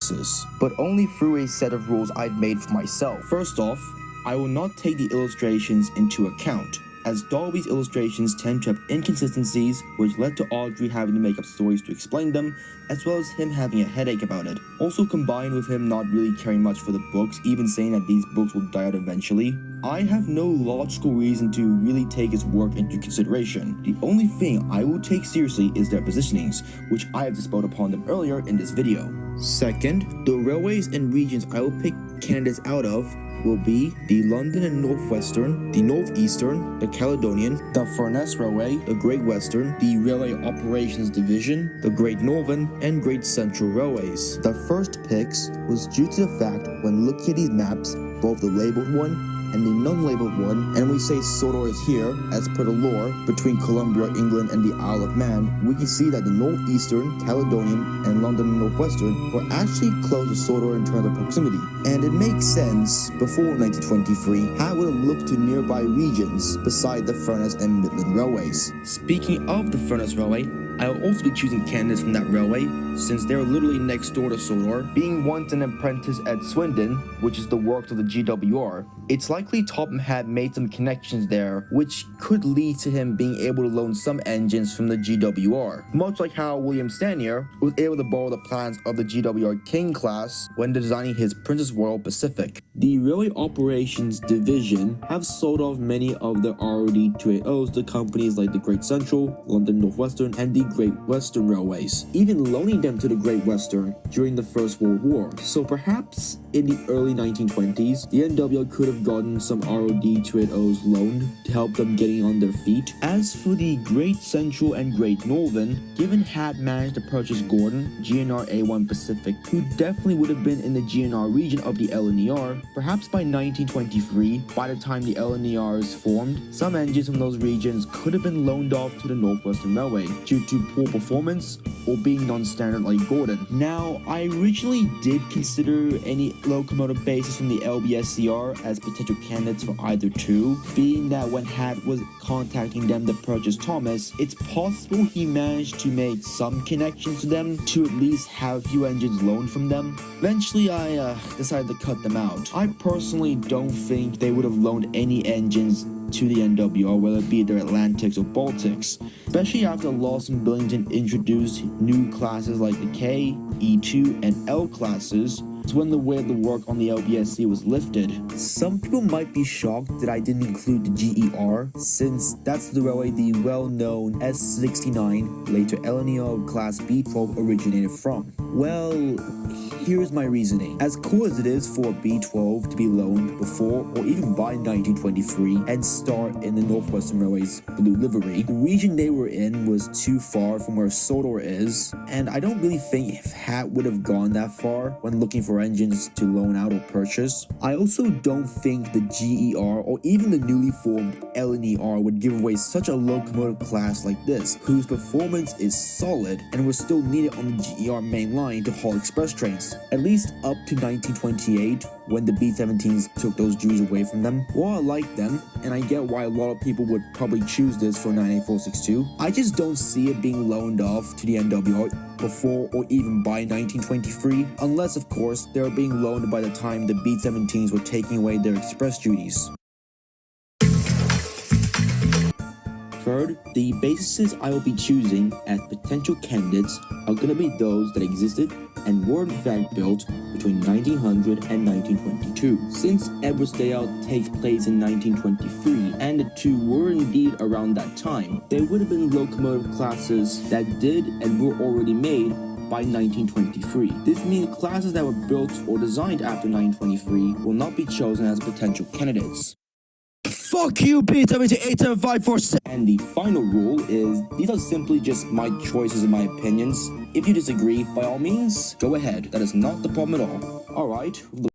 basis, but only through a set of rules I've made for myself. First off, I will not take the illustrations into account, as Dolby's illustrations tend to have inconsistencies, which led to Audrey having to make up stories to explain them, as well as him having a headache about it. Also combined with him not really caring much for the books, even saying that these books will die out eventually, I have no logical reason to really take his work into consideration. The only thing I will take seriously is their positionings, which I have dispelled upon them earlier in this video. Second, the railways and regions I will pick candidates out of will be the London and Northwestern, the Northeastern, the Caledonian, the Furness Railway, the Great Western, the Railway Operations Division, the Great Northern, and Great Central Railways. The first picks was due to the fact when looking at these maps, both the labeled one and the non-labeled one, and we say Sodor is here, as per the lore, between Columbia, England, and the Isle of Man, we can see that the Northeastern, Caledonian, and London and Northwestern were actually close to Sodor in terms of proximity. And it makes sense, before 1923, how it would have looked to nearby regions beside the Furness and Midland Railways. Speaking of the Furness Railway, I will also be choosing candidates from that railway, since they're literally next door to Sodor. Being once an apprentice at Swindon, which is the works of the GWR, it's likely Topham had made some connections there, which could lead to him being able to loan some engines from the GWR. Much like how William Stanier was able to borrow the plans of the GWR King class when designing his Princess Royal Pacific. The Railway Operations Division have sold off many of their ROD-280s to companies like the Great Central, London Northwestern, and the Great Western Railways, even loaning them to the Great Western during the First World War. So perhaps in the early 1920s, the NWO could have gotten some ROD-280s loaned to help them getting on their feet. As for the Great Central and Great Northern, given had managed to purchase Gordon, GNR A1 Pacific, who definitely would have been in the GNR region of the LNER, perhaps by 1923, by the time the LNER is formed, some engines from those regions could have been loaned off to the Northwestern Railway due to poor performance or being non-standard like Gordon. Now, I originally did consider any locomotive bases from the LBSCR as potential candidates for either two, being that when Hat was contacting them to purchase Thomas, it's possible he managed to make some connections to them to at least have a few engines loaned from them. Eventually, I decided to cut them out. I personally don't think they would have loaned any engines to the NWR, whether it be their Atlantics or Baltics, especially after Lawson Billington introduced new classes like the K, E2, and L classes. It's when the weight of the work on the LBSC was lifted. Some people might be shocked that I didn't include the GER, since that's the railway the well-known S69, later LNER Class B12 originated from. Well, here's my reasoning. As cool as it is for B12 to be loaned before or even by 1923 and start in the Northwestern Railway's blue livery, the region they were in was too far from where Sodor is, and I don't really think if Hat would have gone that far when looking for engines to loan out or purchase. I also don't think the GER or even the newly formed LNER would give away such a locomotive class like this, whose performance is solid and was still needed on the GER main line to haul express trains, at least up to 1928 when the B-17s took those duties away from them. While I like them, and I get why a lot of people would probably choose this for 98462, I just don't see it being loaned off to the NWR before or even by 1923, unless of course they were being loaned by the time the B-17s were taking away their express duties. Third, the bases I will be choosing as potential candidates are going to be those that existed and were in fact built between 1900 and 1922. Since Edwardsdale takes place in 1923, and the two were indeed around that time, there would have been locomotive classes that did and were already made by 1923. This means classes that were built or designed after 1923 will not be chosen as potential candidates. Fuck you, B-787547! And the final rule is, these are simply just my choices and my opinions. If you disagree, by all means, go ahead. That is not the problem at all. Alright.